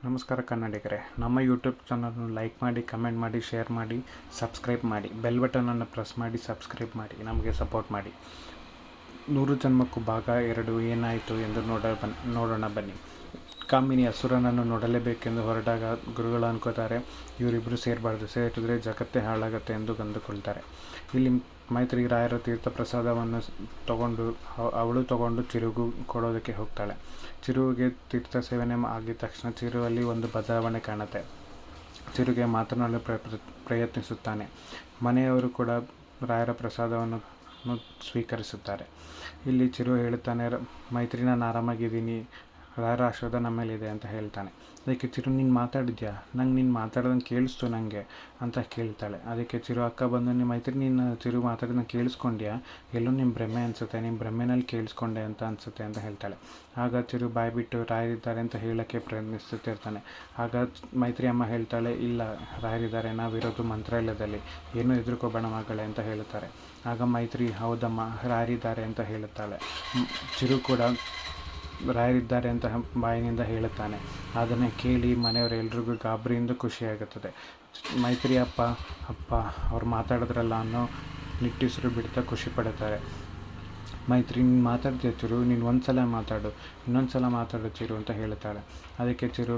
ನಮಸ್ಕಾರ ಕನ್ನಡಿಗರೇ, ನಮ್ಮ ಯೂಟ್ಯೂಬ್ ಚಾನಲ್ನ ಲೈಕ್ ಮಾಡಿ, ಕಮೆಂಟ್ ಮಾಡಿ, ಶೇರ್ ಮಾಡಿ, ಸಬ್ಸ್ಕ್ರೈಬ್ ಮಾಡಿ. ಬೆಲ್ ಬಟನನ್ನು ಪ್ರೆಸ್ ಮಾಡಿ ಸಬ್ಸ್ಕ್ರೈಬ್ ಮಾಡಿ, ನಮಗೆ ಸಪೋರ್ಟ್ ಮಾಡಿ. 100 ಜನ್ಮಕ್ಕೂ ಭಾಗ 2 ಏನಾಯಿತು ಎಂದು ನೋಡೋಣ ಬನ್ನಿ. ಕಾಮಿನಿ ಅಸುರನನ್ನು ನೋಡಲೇಬೇಕೆಂದು ಹೊರಟಾಗ ಗುರುಗಳು ಅನ್ಕೋತಾರೆ, ಇವರಿಬ್ಬರು ಸೇರಬಾರ್ದು, ಸೇರಿದ್ರೆ ಜಗತ್ತೇ ಹಾಳಾಗತ್ತೆ ಎಂದು ಅಂದುಕೊಳ್ತಾರೆ. ಇಲ್ಲಿ ಮೈತ್ರಿ ರಾಯರ ತೀರ್ಥ ಪ್ರಸಾದವನ್ನು ಅವಳು ತಗೊಂಡು ಚಿರುಗೂ ಕೊಡೋದಕ್ಕೆ ಹೋಗ್ತಾಳೆ. ಚಿರುವಿಗೆ ತೀರ್ಥ ಸೇವನೆ ಆಗಿದ ತಕ್ಷಣ ಚಿರುವಲ್ಲಿ ಒಂದು ಬದಲಾವಣೆ ಕಾಣುತ್ತೆ. ಚಿರುಗೆ ಮಾತನಾಡಲು ಪ್ರಯತ್ನಿಸುತ್ತಾನೆ. ಮನೆಯವರು ಕೂಡ ರಾಯರ ಪ್ರಸಾದವನ್ನು ಸ್ವೀಕರಿಸುತ್ತಾರೆ. ಇಲ್ಲಿ ಚಿರು ಹೇಳುತ್ತಾನೆ, ಮೈತ್ರಿ ನಾನು ಆರಾಮಾಗಿದ್ದೀನಿ, ರಾಯರ ಆಶೀರ್ವಾದ ನಮ್ಮ ಮೇಲಿದೆ ಅಂತ ಹೇಳ್ತಾನೆ. ಅದಕ್ಕೆ ಚಿರು, ನೀನು ಮಾತಾಡಿದ್ಯಾ? ನೀನು ಮಾತಾಡೋದಂಗೆ ಕೇಳಿಸ್ತು ನನಗೆ ಅಂತ ಕೇಳ್ತಾಳೆ. ಅದಕ್ಕೆ ಚಿರು ಅಕ್ಕ ಬಂದು, ಮೈತ್ರಿ ನೀನು ಚಿರು ಮಾತಾಡೋದನ್ನ ಕೇಳಿಸ್ಕೊಂಡ್ಯಾ? ಎಲ್ಲೋ ನಿಮ್ಮ ಭ್ರಮೆ ಅನಿಸುತ್ತೆ, ನಿಮ್ಮ ಭ್ರಮೆನಲ್ಲಿ ಕೇಳಿಸ್ಕೊಂಡೆ ಅಂತ ಅನಿಸುತ್ತೆ ಅಂತ ಹೇಳ್ತಾಳೆ. ಆಗ ಚಿರು ಬಾಯ್ಬಿಟ್ಟು ರಾಯರಿದ್ದಾರೆ ಅಂತ ಹೇಳೋಕ್ಕೆ ಪ್ರಯತ್ನಿಸುತ್ತಿರ್ತಾನೆ. ಆಗ ಮೈತ್ರಿ ಅಮ್ಮ ಹೇಳ್ತಾಳೆ, ಇಲ್ಲ ರಾಯರಿದ್ದಾರೆ, ನಾವಿರೋದು ಮಂತ್ರಾಲಯದಲ್ಲಿ, ಏನೂ ಹೆದರ್ಕೋಬೇಡ ಮಗಳೇ ಅಂತ ಹೇಳುತ್ತಾರೆ. ಆಗ ಮೈತ್ರಿ, ಹೌದಮ್ಮ ರಾಯರಿದ್ದಾರೆ ಅಂತ ಹೇಳುತ್ತಾಳೆ. ಚಿರು ಕೂಡ ರಾಯರಿದ್ದಾರೆ ಅಂತ ಬಾಯಿನಿಂದ ಹೇಳುತ್ತಾನೆ. ಅದನ್ನು ಕೇಳಿ ಮನೆಯವರೆಲ್ಲರಿಗೂ ಗಾಬರಿಯಿಂದ ಖುಷಿಯಾಗುತ್ತದೆ. ಮೈತ್ರಿ ಅಪ್ಪ ಅವ್ರು ಮಾತಾಡಿದ್ರಲ್ಲ ಅನ್ನೋ ನಿಟ್ಟುಸಿರು ಬಿಡ್ತಾ ಖುಷಿ ಪಡುತ್ತಾರೆ. ಮೈತ್ರಿ, ನೀನು ಮಾತಾಡ್ತೀಯ ಚಿರು, ನೀನು ಒಂದು ಸಲ ಮಾತಾಡು, ಇನ್ನೊಂದು ಸಲ ಮಾತಾಡು ಚಿರು ಅಂತ ಹೇಳ್ತಾಳೆ. ಅದಕ್ಕೆ ಚಿರು,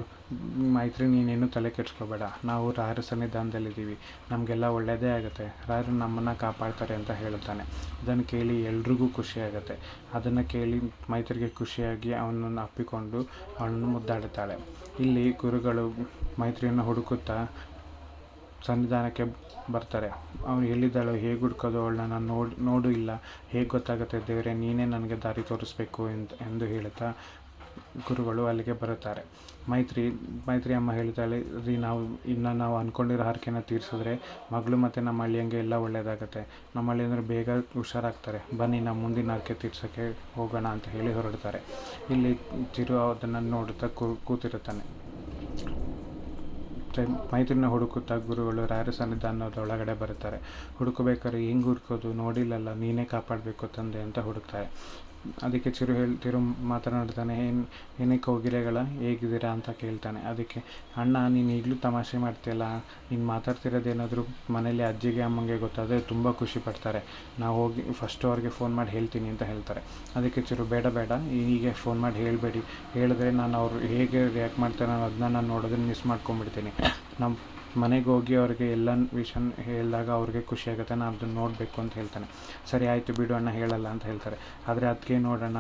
ಮೈತ್ರಿ ನೀನೇನು ತಲೆ ಕೆಡಿಸ್ಕೋಬೇಡ, ನಾವು ರಾಯರ ಸನ್ನಿಧಾನದಲ್ಲಿದ್ದೀವಿ, ನಮಗೆಲ್ಲ ಒಳ್ಳೆಯದೇ ಆಗುತ್ತೆ, ರಾಯರು ನಮ್ಮನ್ನು ಕಾಪಾಡ್ತಾರೆ ಅಂತ ಹೇಳುತ್ತಾನೆ. ಅದನ್ನು ಕೇಳಿ ಎಲ್ರಿಗೂ ಖುಷಿಯಾಗುತ್ತೆ. ಅದನ್ನು ಕೇಳಿ ಮೈತ್ರಿಗೆ ಖುಷಿಯಾಗಿ ಅವನನ್ನು ಅಪ್ಪಿಕೊಂಡು ಅವನನ್ನು ಮುದ್ದಾಡುತ್ತಾಳೆ. ಇಲ್ಲಿ ಗುರುಗಳು ಮೈತ್ರಿಯನ್ನು ಹುಡುಕುತ್ತಾ ಸನ್ನಿಧಾನಕ್ಕೆ ಬರ್ತಾರೆ. ಅವನು ಎಲ್ಲಿದ್ದಾಳೋ, ಹೇಗೆ ಹುಡ್ಕೋದು ಅವಳನ್ನ, ನಾನು ನೋಡು ಇಲ್ಲ, ಹೇಗೆ ಗೊತ್ತಾಗುತ್ತೆ ದೇವರೇ, ನೀನೇ ನನಗೆ ದಾರಿ ತೋರಿಸ್ಬೇಕು ಎಂದು ಹೇಳುತ್ತಾ ಗುರುಗಳು ಅಲ್ಲಿಗೆ ಬರುತ್ತಾರೆ. ಮೈತ್ರಿ ಅಮ್ಮ ಹೇಳ್ತಾಳೆ, ನಾವು ಅಂದ್ಕೊಂಡಿರೋ ಹರಕೆನ ತೀರಿಸಿದ್ರೆ ಮಗಳು ಮತ್ತು ನಮ್ಮ ಅಳಿಯಂಗೆ ಎಲ್ಲ ಒಳ್ಳೆಯದಾಗುತ್ತೆ, ನಮ್ಮ ಅಳಿಯಂದ್ರೆ ಬೇಗ ಹುಷಾರಾಗ್ತಾರೆ, ಬನ್ನಿ ನಾವು ಮುಂದಿನ ಹರಕೆ ತೀರ್ಸೋಕ್ಕೆ ಹೋಗೋಣ ಅಂತ ಹೇಳಿ ಹೊರಡ್ತಾರೆ. ಇಲ್ಲಿ ಚಿರು ಅದನ್ನು ನೋಡುತ್ತಾ ಕೂತಿರುತ್ತಾನೆ. ಮೈತ್ರಿನ ಹುಡುಕುತ್ತಾ ಗುರುಗಳು ರಾಯರ ಸನ್ನಿಧಾನದೊಳಗಡೆ ಬರುತ್ತಾರೆ. ಹುಡುಕಬೇಕಾದ್ರೆ ಹೆಂಗೆ ಹುಡುಕೋದು, ನೋಡಿಲ್ಲಲ್ಲ, ನೀನೇ ಕಾಪಾಡಬೇಕು ತಂದೆ ಅಂತ ಹುಡುಕ್ತಾರೆ. ಅದಕ್ಕೆ ಚಿರು ಮಾತನಾಡ್ತಾನೆ, ಏನಕ್ಕೆ ಹೋಗಿರೆಗಳ, ಹೇಗಿದ್ದೀರಾ ಅಂತ ಕೇಳ್ತಾನೆ. ಅದಕ್ಕೆ ಅಣ್ಣ, ನೀನು ಈಗಲೂ ತಮಾಷೆ ಮಾಡ್ತೀಯಲ್ಲ, ನೀನು ಮಾತಾಡ್ತಿರೋದೇನಾದರೂ ಮನೇಲಿ ಅಜ್ಜಿಗೆ ಅಮ್ಮಂಗೆ ಗೊತ್ತಾದರೆ ತುಂಬ ಖುಷಿ ಪಡ್ತಾರೆ, ನಾವು ಹೋಗಿ ಫಸ್ಟ್ ಅವ್ರಿಗೆ ಫೋನ್ ಮಾಡಿ ಹೇಳ್ತೀನಿ ಅಂತ ಹೇಳ್ತಾರೆ. ಅದಕ್ಕೆ ಚಿರು, ಬೇಡ ಹೀಗೆ ಫೋನ್ ಮಾಡಿ ಹೇಳಬೇಡಿ, ಹೇಳಿದ್ರೆ ನಾನು ಅವರು ಹೇಗೆ ರಿಯಾಕ್ಟ್ ಮಾಡ್ತಾರೆ ಅದನ್ನ ನಾನು ನೋಡೋದನ್ನು ಮಿಸ್ ಮಾಡ್ಕೊಂಡ್ಬಿಡ್ತೀನಿ, ನಮ್ಮ ಮನೆಗೆ ಹೋಗಿ ಅವ್ರಿಗೆ ಎಲ್ಲ ವಿಷಯ ಹೇಳಿದಾಗ ಅವ್ರಿಗೆ ಖುಷಿಯಾಗುತ್ತೆ, ನಾನು ಅದನ್ನು ನೋಡಬೇಕು ಅಂತ ಹೇಳ್ತಾನೆ. ಸರಿ ಆಯಿತು ಬಿಡು ಅಣ್ಣ, ಹೇಳಲ್ಲ ಅಂತ ಹೇಳ್ತಾರೆ. ಆದರೆ ಅದಕ್ಕೆ ನೋಡೋಣ,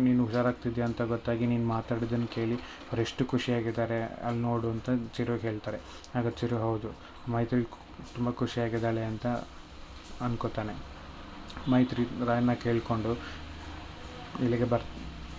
ನೀನು ಹುಷಾರಾಗ್ತಿದ್ಯಾ ಅಂತ ಗೊತ್ತಾಗಿ ನೀನು ಮಾತಾಡೋದನ್ನು ಕೇಳಿ ಅವ್ರು ಎಷ್ಟು ಖುಷಿಯಾಗಿದ್ದಾರೆ ಅಲ್ಲಿ ನೋಡು ಅಂತ ಚಿರುಗೆ ಹೇಳ್ತಾರೆ. ಆಗ ಚಿರು, ಹೌದು ಮೈತ್ರಿ ತುಂಬ ಖುಷಿಯಾಗಿದ್ದಾಳೆ ಅಂತ ಅನ್ಕೋತಾನೆ. ಮೈತ್ರಿ ರಾಯನ್ನ ಕೇಳಿಕೊಂಡು ಇಲ್ಲಿಗೆ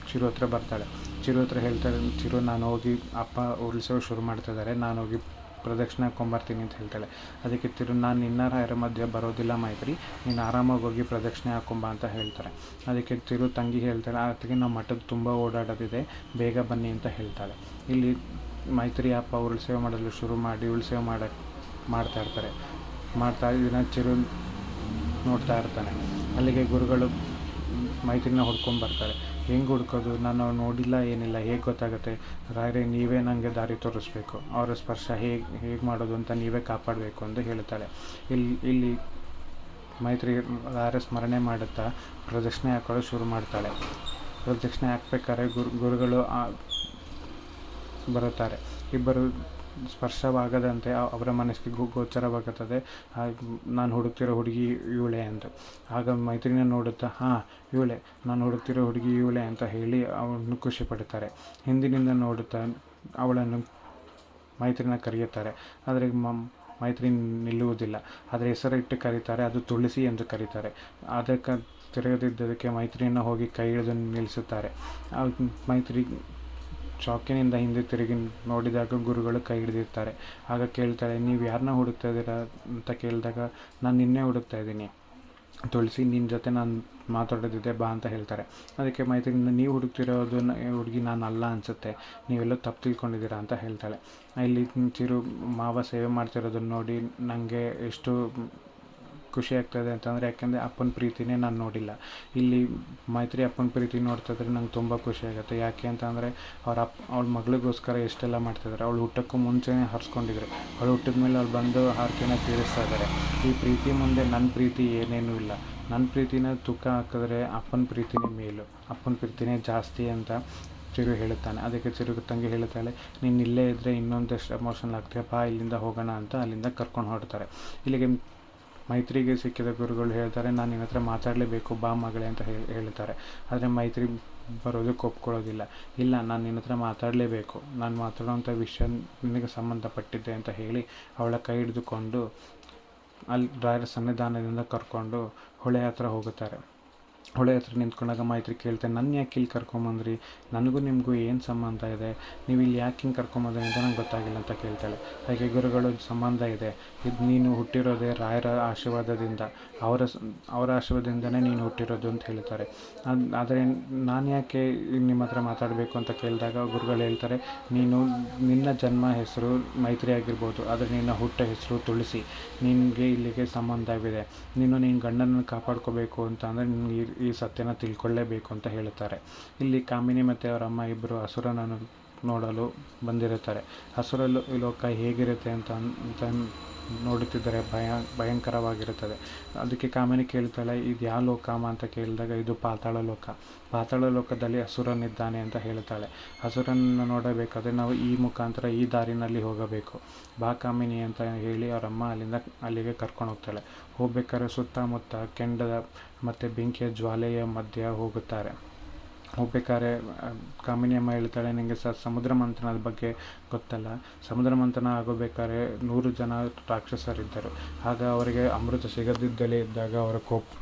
ಚಿರು ಹತ್ರ ಬರ್ತಾಳೆ. ಚಿರು ಹತ್ರ ಹೇಳ್ತಾರೆ, ಚಿರು ನಾನು ಹೋಗಿ ಅಪ್ಪ ಉರುಳಿಸೋ ಶುರು ಮಾಡ್ತಿದ್ದಾರೆ, ನಾನು ಹೋಗಿ ಪ್ರದಕ್ಷಿಣೆ ಹಾಕ್ಕೊಂಬರ್ತೀನಿ ಅಂತ ಹೇಳ್ತಾಳೆ. ಅದಕ್ಕೆ ಚಿರು, ನಾನು ನಿನ್ನ ರಾಯರ ಮಧ್ಯೆ ಬರೋದಿಲ್ಲ ಮೈತ್ರಿ, ನೀನು ಆರಾಮಾಗಿ ಹೋಗಿ ಪ್ರದಕ್ಷಿಣೆ ಹಾಕ್ಕೊಂಬ ಅಂತ ಹೇಳ್ತಾರೆ. ಅದಕ್ಕೆ ಚಿರು ತಂಗಿ ಹೇಳ್ತಾಳೆ, ಅದಕ್ಕೆ ನಮ್ಮ ಮಠದ ತುಂಬ ಓಡಾಡೋದಿದೆ, ಬೇಗ ಬನ್ನಿ ಅಂತ ಹೇಳ್ತಾಳೆ. ಇಲ್ಲಿ ಮೈತ್ರಿ ಅಪ್ಪ ಉರುಳು ಮಾಡಲು ಶುರು ಮಾಡಿ ಉರುಳು ಮಾಡ್ತಾ ಇದನ್ನ ಚಿರು ನೋಡ್ತಾ ಇರ್ತಾನೆ. ಅಲ್ಲಿಗೆ ಗುರುಗಳು ಮೈತ್ರಿನ ಹುಡ್ಕೊಂಡು ಬರ್ತಾರೆ. ಹೆಂಗೆ ಹುಡ್ಕೋದು, ನಾನು ನೋಡಿಲ್ಲ ಏನಿಲ್ಲ, ಹೇಗೆ ಗೊತ್ತಾಗುತ್ತೆ, ರಾಯರೇ ನೀವೇ ನನಗೆ ದಾರಿ ತೋರಿಸ್ಬೇಕು, ಅವರ ಸ್ಪರ್ಶ ಹೇಗೆ ಮಾಡೋದು ಅಂತ ನೀವೇ ಕಾಪಾಡಬೇಕು ಅಂತ ಹೇಳ್ತಾಳೆ. ಇಲ್ಲಿ ಮೈತ್ರಿ ರಾಯರ ಸ್ಮರಣೆ ಮಾಡುತ್ತಾ ಪ್ರದಕ್ಷಿಣೆ ಹಾಕೋದು ಶುರು ಮಾಡ್ತಾಳೆ. ಪ್ರದಕ್ಷಿಣೆ ಹಾಕ್ಬೇಕಾದ್ರೆ ಗುರುಗಳು ಬರುತ್ತಾರೆ. ಇಬ್ಬರು ಸ್ಪರ್ಶವಾಗದಂತೆ ಅವರ ಮನಸ್ಸಿಗೆ ಗೋಚರವಾಗುತ್ತದೆ, ನಾನು ಹುಡುಕ್ತಿರೋ ಹುಡುಗಿ ಇವಳೆ ಅಂತ. ಆಗ ಮೈತ್ರಿನ ನೋಡುತ್ತಾ, ಇವಳೆ, ನಾನು ಹುಡುಕ್ತಿರೋ ಹುಡುಗಿ ಇವಳೆ ಅಂತ ಹೇಳಿ ಅವನು ಖುಷಿ ಪಡುತ್ತಾರೆ. ಹಿಂದಿನಿಂದ ನೋಡುತ್ತಾ ಅವಳನ್ನು ಮೈತ್ರಿನ ಕರೆಯುತ್ತಾರೆ. ಆದರೆ ಮೈತ್ರಿ ನಿಲ್ಲುವುದಿಲ್ಲ. ಆದರೆ ಹೆಸರಿಟ್ಟು ಕರೀತಾರೆ, ಅದು ತುಳಸಿ ಎಂದು ಕರೀತಾರೆ. ಅದಕ್ಕೆ ತಿರುಗದಿದ್ದದಕ್ಕೆ ಮೈತ್ರಿಯನ್ನು ಹೋಗಿ ಕೈ ಹಿಡಿದು ನಿಲ್ಲಿಸುತ್ತಾರೆ. ಮೈತ್ರಿ ಶಾಕಿನಿಂದ ಹಿಂದೆ ತಿರುಗಿ ನೋಡಿದಾಗ ಗುರುಗಳು ಕೈ ಹಿಡಿದಿರ್ತಾರೆ. ಆಗ ಕೇಳ್ತಾಳೆ, ನೀವು ಯಾರನ್ನ ಹುಡುಕ್ತಾ ಇದ್ದೀರಾ ಅಂತ ಕೇಳಿದಾಗ, ನಾನು ನಿನ್ನೆ ಹುಡುಕ್ತಾ ಇದ್ದೀನಿ ತುಳಸಿ, ನಿನ್ನ ಜೊತೆ ನಾನು ಮಾತಾಡೋದಿದೆ ಬಾ ಅಂತ ಹೇಳ್ತಾರೆ. ಅದಕ್ಕೆ ಮೈತ್ರಿಯಿಂದ, ನೀವು ಹುಡುಕ್ತಿರೋದು ಹುಡುಗಿ ನಾನು ಅಲ್ಲ ಅನಿಸುತ್ತೆ, ನೀವೆಲ್ಲ ತಪ್ಪು ತಿಳ್ಕೊಂಡಿದ್ದೀರಾ ಅಂತ ಹೇಳ್ತಾಳೆ. ಇಲ್ಲಿ ಚಿರು ಮಾವ ಸೇವೆ ಮಾಡ್ತಿರೋದನ್ನು ನೋಡಿ ನನಗೆ ಎಷ್ಟು ಖುಷಿ ಆಗ್ತಾಯಿದೆ ಅಂತಂದರೆ ಯಾಕೆಂದರೆ ಅಪ್ಪನ ಪ್ರೀತಿನೇ ನಾನು ನೋಡಿಲ್ಲ. ಇಲ್ಲಿ ಮೈತ್ರಿ ಅಪ್ಪನ ಪ್ರೀತಿ ನೋಡ್ತಿದ್ರೆ ನಂಗೆ ತುಂಬ ಖುಷಿ ಆಗುತ್ತೆ. ಯಾಕೆ ಅಂತಂದರೆ ಅವಳ ಮಗಳಿಗೋಸ್ಕರ ಎಷ್ಟೆಲ್ಲ ಮಾಡ್ತಿದ್ದಾರೆ. ಅವಳು ಹುಟ್ಟೋಕ್ಕೂ ಮುಂಚೆನೇ ಹರಿಸ್ಕೊಂಡಿದ್ರು. ಅವಳು ಹುಟ್ಟಿದ ಮೇಲೆ ಅವ್ಳು ಬಂದು ಆರ್ಕೆನ ತೀರಿಸ್ತಾ ಇದ್ದಾರೆ. ಈ ಪ್ರೀತಿ ಮುಂದೆ ನನ್ನ ಪ್ರೀತಿ ಏನೇನೂ ಇಲ್ಲ. ನನ್ನ ಪ್ರೀತಿನ ತೂಕ ಹಾಕಿದ್ರೆ ಅಪ್ಪನ ಪ್ರೀತಿನೇ ಮೇಲು, ಅಪ್ಪನ ಪ್ರೀತಿನೇ ಜಾಸ್ತಿ ಅಂತ ಚಿರು ಹೇಳುತ್ತಾನೆ. ಅದಕ್ಕೆ ಚಿರು ತಂಗಿ ಹೇಳುತ್ತಾಳೆ, ನೀನು ಇಲ್ಲೇ ಇದ್ದರೆ ಇನ್ನೊಂದಷ್ಟು ಎಮೋಷನಲ್ ಆಗ್ತೀಯ, ಬಾ ಇಲ್ಲಿಂದ ಹೋಗೋಣ ಅಂತ ಅಲ್ಲಿಂದ ಕರ್ಕೊಂಡು ಹೊರಡ್ತಾರೆ. ಇಲ್ಲಿಗೆ ಮೈತ್ರಿಗೆ ಸಿಕ್ಕಿದ ಗುರುಗಳು ಹೇಳ್ತಾರೆ, ನಾನು ನಿನ್ನ ಹತ್ರ ಮಾತಾಡಲೇಬೇಕು, ಬಾ ಮಗಳೇ ಅಂತ ಹೇಳ್ತಾರೆ. ಆದರೆ ಮೈತ್ರಿ ಬರೋದಕ್ಕೆ ಒಪ್ಕೊಳ್ಳೋದಿಲ್ಲ. ಇಲ್ಲ, ನಾನು ನಿನ್ನ ಹತ್ರ ಮಾತಾಡಲೇಬೇಕು, ನಾನು ಮಾತಾಡೋವಂಥ ವಿಷಯ ನಿನಗೆ ಸಂಬಂಧಪಟ್ಟಿದ್ದೆ ಅಂತ ಹೇಳಿ ಅವಳ ಕೈ ಹಿಡಿದುಕೊಂಡು ಅಲ್ಲಿ ರಾಯರ ಸನ್ನಿಧಾನದಿಂದ ಕರ್ಕೊಂಡು ಹೊಳೆ ಹತ್ರ ಹೋಗುತ್ತಾರೆ. ಹೊಳೆ ಹತ್ರ ನಿಂತ್ಕೊಂಡಾಗ ಮೈತ್ರಿ ಕೇಳ್ತಾರೆ, ನನ್ನ ಯಾಕೆ ಇಲ್ಲಿ ಕರ್ಕೊಂಬಂದ್ರಿ, ನನಗೂ ನಿಮಗೂ ಏನು ಸಂಬಂಧ ಇದೆ, ನೀವು ಇಲ್ಲಿ ಯಾಕೆ ಹಿಂಗೆ ಕರ್ಕೊಂಬಂದ್ರಿ ಅಂತ ನಂಗೆ ಗೊತ್ತಾಗಿಲ್ಲ ಅಂತ ಕೇಳ್ತಾಳೆ. ಹಾಗೆ ಗುರುಗಳು ಸಂಬಂಧ ಇದೆ, ಇದು ನೀನು ಹುಟ್ಟಿರೋದೇ ರಾಯರ ಆಶೀರ್ವಾದದಿಂದ, ಅವರ ಆಶೀರ್ವಾದದಿಂದನೇ ನೀನು ಹುಟ್ಟಿರೋದು ಅಂತ ಹೇಳ್ತಾರೆ. ಆದರೆ ನಾನು ಯಾಕೆ ನಿಮ್ಮ ಹತ್ರ ಮಾತಾಡಬೇಕು ಅಂತ ಕೇಳಿದಾಗ ಗುರುಗಳು ಹೇಳ್ತಾರೆ, ನಿನ್ನ ಜನ್ಮ ಹೆಸರು ಮೈತ್ರಿ ಆಗಿರ್ಬೋದು, ಆದರೆ ನಿನ್ನ ಹುಟ್ಟ ಹೆಸರು ತುಳಸಿ, ನಿನಗೆ ಇಲ್ಲಿಗೆ ಸಂಬಂಧವಿದೆ, ನಿನ್ನ ಗಂಡನನ್ನು ಕಾಪಾಡ್ಕೋಬೇಕು ಅಂತ ಅಂದರೆ ನಿನಗೆ ಈ ಸತ್ಯನ ತಿಳ್ಕೊಳ್ಳೇಬೇಕು ಅಂತ ಹೇಳುತ್ತಾರೆ. ಇಲ್ಲಿ ಕಾಮಿನಿ ಮತ್ತು ಅವರ ಅಮ್ಮ ಇಬ್ಬರು ಹಸುರನನ್ನು ನೋಡಲು ಬಂದಿರುತ್ತಾರೆ. ಹಸುರ ಲೋಕ ಹೇಗಿರುತ್ತೆ ಅಂತ ನೋಡುತ್ತಿದ್ದರೆ ಭಯಂಕರವಾಗಿರುತ್ತದೆ. ಅದಕ್ಕೆ ಕಾಮಿನಿ ಕೇಳ್ತಾಳೆ, ಇದು ಯಾವ ಲೋಕಮ್ಮ ಅಂತ ಕೇಳಿದಾಗ ಇದು ಪಾತಾಳ ಲೋಕ, ಪಾತಾಳ ಲೋಕದಲ್ಲಿ ಹಸುರನಿದ್ದಾನೆ ಅಂತ ಹೇಳ್ತಾಳೆ. ಹಸುರನ್ನು ನೋಡಬೇಕಾದ್ರೆ ನಾವು ಈ ಮುಖಾಂತರ ಈ ದಾರಿನಲ್ಲಿ ಹೋಗಬೇಕು, ಬಾ ಕಾಮಿನಿ ಅಂತ ಹೇಳಿ ಅವರಮ್ಮ ಅಲ್ಲಿಗೆ ಕರ್ಕೊಂಡು ಹೋಗ್ತಾಳೆ. ಹೋಗ್ಬೇಕಾದ್ರೆ ಸುತ್ತಮುತ್ತ ಕೆಂಡದ ಮತ್ತು ಬೆಂಕಿಯ ಜ್ವಾಲೆಯ ಮಧ್ಯೆ ಹೋಗುತ್ತಾರೆ. ಹೋಗ್ಬೇಕಾದ್ರೆ ಕಾಮಿನಿ ಅಮ್ಮ ಹೇಳ್ತಾಳೆ, ನಿನಗೆ ಸಮುದ್ರ ಮಂಥನದ ಬಗ್ಗೆ ಗೊತ್ತಲ್ಲ, ಸಮುದ್ರ ಮಂಥನ ಆಗೋಬೇಕಾದ್ರೆ 100 ಜನ ರಾಕ್ಷಸರಿದ್ದರು. ಆಗ ಅವರಿಗೆ ಅಮೃತ ಸಿಗದಿದ್ದಲೇ ಇದ್ದಾಗ ಅವರ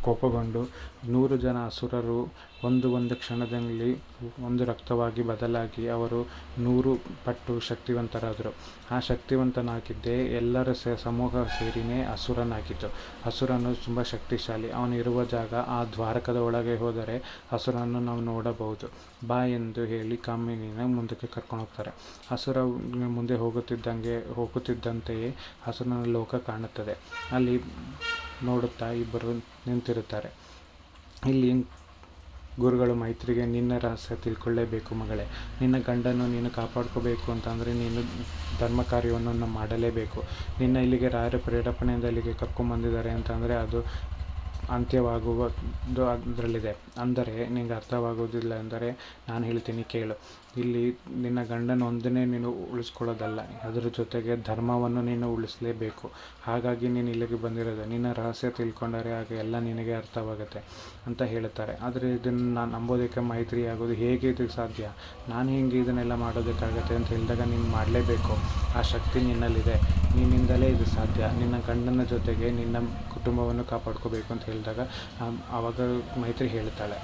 ಕೋಪಗೊಂಡು 100 ಜನ ಅಸುರರು ಒಂದು ಕ್ಷಣದಲ್ಲಿ ಒಂದು ರಕ್ತವಾಗಿ ಬದಲಾಗಿ ಅವರು 100 ಪಟ್ಟು ಶಕ್ತಿವಂತರಾದರು. ಆ ಶಕ್ತಿವಂತನಾಗಿದ್ದೇ ಎಲ್ಲರ ಸಮೂಹ ಸೇರಿನೇ ಅಸುರನಾಗಿತ್ತು. ಅಸುರನು ತುಂಬ ಶಕ್ತಿಶಾಲಿ. ಅವನು ಇರುವ ಜಾಗ ಆ ದ್ವಾರಕದ ಒಳಗೆ ಹೋದರೆ ಅಸುರನ್ನು ನಾವು ನೋಡಬಹುದು, ಬಾ ಎಂದು ಹೇಳಿ ಕಾಮಿನಿನ ಮುಂದಕ್ಕೆ ಕರ್ಕೊಂಡು ಹೋಗ್ತಾರೆ. ಅಸುರ ಮುಂದೆ ಹೋಗುತ್ತಿದ್ದಂತೆಯೇ ಅಸುರನ ಲೋಕ ಕಾಣುತ್ತದೆ. ಅಲ್ಲಿ ನೋಡುತ್ತಾ ಇಬ್ಬರು ನಿಂತಿರುತ್ತಾರೆ. ಇಲ್ಲಿ ಗುರುಗಳು ಮೈತ್ರಿಗೆ, ನಿನ್ನ ರಹಸ್ಯ ತಿಳ್ಕೊಳ್ಳೇಬೇಕು ಮಗಳೇ, ನಿನ್ನ ಗಂಡನ್ನು ನೀನು ಕಾಪಾಡ್ಕೋಬೇಕು ಅಂತಂದರೆ ನೀನು ಧರ್ಮ ಕಾರ್ಯವನ್ನು ಮಾಡಲೇಬೇಕು. ನಿನ್ನ ಇಲ್ಲಿಗೆ ರಾಯರ ಪ್ರೇರೇಪಣೆಯಿಂದ ಇಲ್ಲಿಗೆ ಕರ್ಕೊಂಬಂದಿದ್ದಾರೆ ಅಂತಂದರೆ ಅದು ಅಂತ್ಯವಾಗುವುದು ಅದರಲ್ಲಿದೆ. ಅಂದರೆ ನಿನಗೆ ಅರ್ಥವಾಗುವುದಿಲ್ಲ ಅಂದರೆ ನಾನು ಹೇಳ್ತೀನಿ ಕೇಳು. ಇಲ್ಲಿ ನಿನ್ನ ಗಂಡನ ಒಂದನ್ನೇ ನೀನು ಉಳಿಸ್ಕೊಳ್ಳೋದಲ್ಲ, ಅದರ ಜೊತೆಗೆ ಧರ್ಮವನ್ನು ನೀನು ಉಳಿಸಲೇಬೇಕು. ಹಾಗಾಗಿ ನೀನು ಇಲ್ಲಿಗೆ ಬಂದಿರೋದು. ನಿನ್ನ ರಹಸ್ಯ ತಿಳ್ಕೊಂಡರೆ ಆಗ ಎಲ್ಲ ನಿನಗೆ ಅರ್ಥವಾಗುತ್ತೆ ಅಂತ ಹೇಳುತ್ತಾರೆ. ಆದರೆ ಇದನ್ನು ನಾನು ನಂಬೋದಕ್ಕೆ ಮೈತ್ರಿ ಆಗೋದು ಹೇಗೆ, ಇದು ಸಾಧ್ಯ, ನಾನು ಹೇಗೆ ಇದನ್ನೆಲ್ಲ ಮಾಡೋದಕ್ಕಾಗತ್ತೆ ಅಂತ ಹೇಳಿದಾಗ ನೀನು ಮಾಡಲೇಬೇಕು, ಆ ಶಕ್ತಿ ನಿನ್ನಲ್ಲಿದೆ, ನಿನ್ನಿಂದಲೇ ಇದು ಸಾಧ್ಯ. ನಿನ್ನ ಗಂಡನ ಜೊತೆಗೆ ನಿನ್ನ ಕುಟುಂಬವನ್ನು ಕಾಪಾಡ್ಕೋಬೇಕು ಅಂತ ಹೇಳಿದಾಗ ಆವಾಗ ಮೈತ್ರಿ ಹೇಳ್ತಾಳೆ.